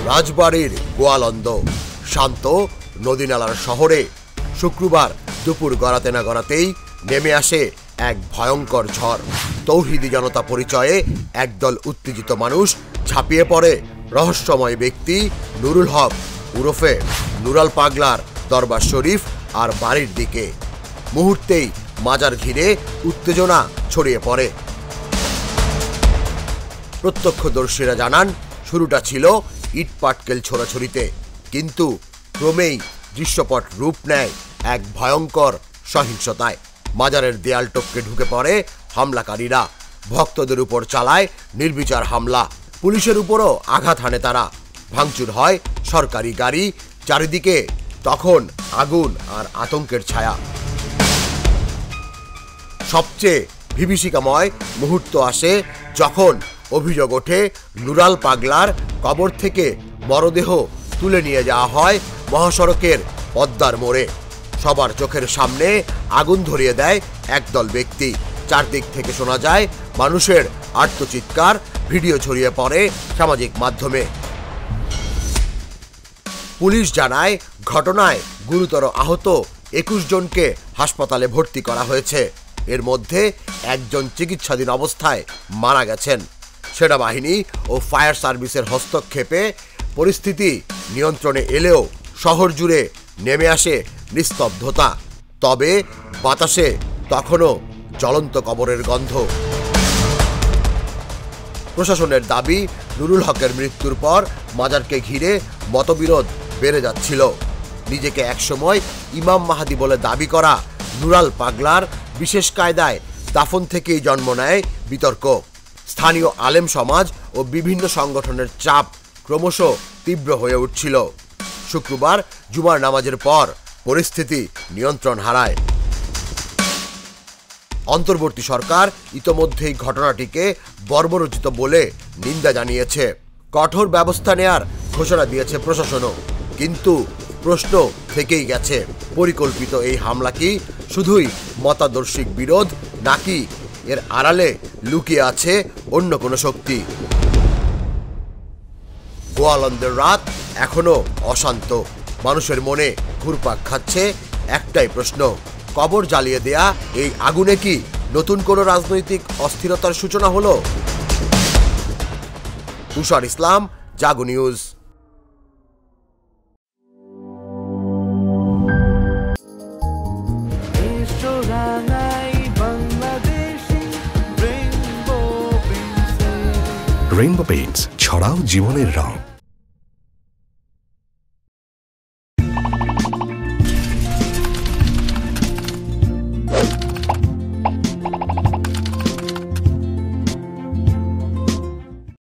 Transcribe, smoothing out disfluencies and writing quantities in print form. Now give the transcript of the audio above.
রাজবাড়ির গোয়ালন্দ শান্ত নদীনালার শহরে শুক্রবার দুপুর গড়াতে না গড়াতেই নেমে আসে এক ভয়ঙ্কর ঝড়। তৌহিদি জনতা পরিচয়ে একদল উত্তেজিত মানুষ ঝাঁপিয়ে পড়ে রহস্যময় ব্যক্তি নুরুল হক ওরফে নুরাল পাগলার দরবার শরীফ আর বাড়ির দিকে। মুহূর্তেই মাজার ঘিরে উত্তেজনা ছড়িয়ে পড়ে। প্রত্যক্ষদর্শীরা জানান, শুরুটা ছিল ইট পাটকেল ছোড়াছড়িতে, কিন্তু ক্রমেই দৃশ্যপট রূপ নেয় এক ভয়ঙ্কর সহিংসতায়। মাজারের দেয়াল টপকে ঢুকে পড়ে হামলাকারীরা, ভক্তদের উপর চালায় নির্বিচার হামলা, পুলিশের উপরও আঘাত হানে তারা। ভাঙচুর হয় সরকারি গাড়ি, চারিদিকে তখন আগুন আর আতঙ্কের ছায়া। সবচেয়ে বিভীষিকাময় মুহূর্ত আসে যখন অভিযোগ ওঠে নুরাল পাগলার কবর থেকে মরদেহ তুলে নিয়ে যাওয়া হয় মহাসড়কের পদ্মার মোড়ে। সবার চোখের সামনে আগুন ধরিয়ে দেয় একদল ব্যক্তি। চারদিক থেকে শোনা যায় মানুষের আর্তচিৎকার, ভিডিও ছড়িয়ে পড়ে সামাজিক মাধ্যমে। পুলিশ জানায়, ঘটনায় গুরুতর আহত 21 জনকে হাসপাতালে ভর্তি করা হয়েছে। এর মধ্যে একজন চিকিৎসাধীন অবস্থায় মারা গেছেন। সেনাবাহিনী ও ফায়ার সার্ভিসের হস্তক্ষেপে পরিস্থিতি নিয়ন্ত্রণে এলেও শহর জুড়ে নেমে আসে নিস্তব্ধতা। তবে বাতাসে তখনও জ্বলন্ত কবরের গন্ধ। প্রশাসনের দাবি, নুরুল হকের মৃত্যুর পর মাজারকে ঘিরে মতবিরোধ বেড়ে যাচ্ছিল। নিজেকে একসময় ইমাম মাহাদি বলে দাবি করা নুরাল পাগলার বিশেষ কায়দায় দাফন থেকেই জন্ম নেয় বিতর্ক। স্থানীয় আলেম সমাজ ও বিভিন্ন সংগঠনের চাপ ক্রমশ তীব্র হয়ে উঠছিল। শুক্রবার জুমার নামাজের পর পরিস্থিতি নিয়ন্ত্রণ হারায়। অন্তর্বর্তী সরকার ইতোমধ্যেই ঘটনাটিকে বর্বরোচিত বলে নিন্দা জানিয়েছে। কঠোর ব্যবস্থা নেয়ার ঘোষণা দিয়েছে প্রশাসনও। কিন্তু প্রশ্ন থেকেই গেছে, পরিকল্পিত এই হামলা কি শুধুই মতাদর্শিক বিরোধ, নাকি এর আড়ালে লুকিয়ে আছে অন্য কোনো শক্তি? গোয়ালন্দের রাত এখনো অশান্ত। মানুষের মনে ঘুরপাক খাচ্ছে একটাই প্রশ্ন, কবর জ্বালিয়ে দেয়া এই আগুনে কি নতুন কোনো রাজনৈতিক অস্থিরতার সূচনা হলো? তুষার ইসলাম, জাগো নিউজ। রেইনবো পেইন্টস, ছড়াও জীবনের রং।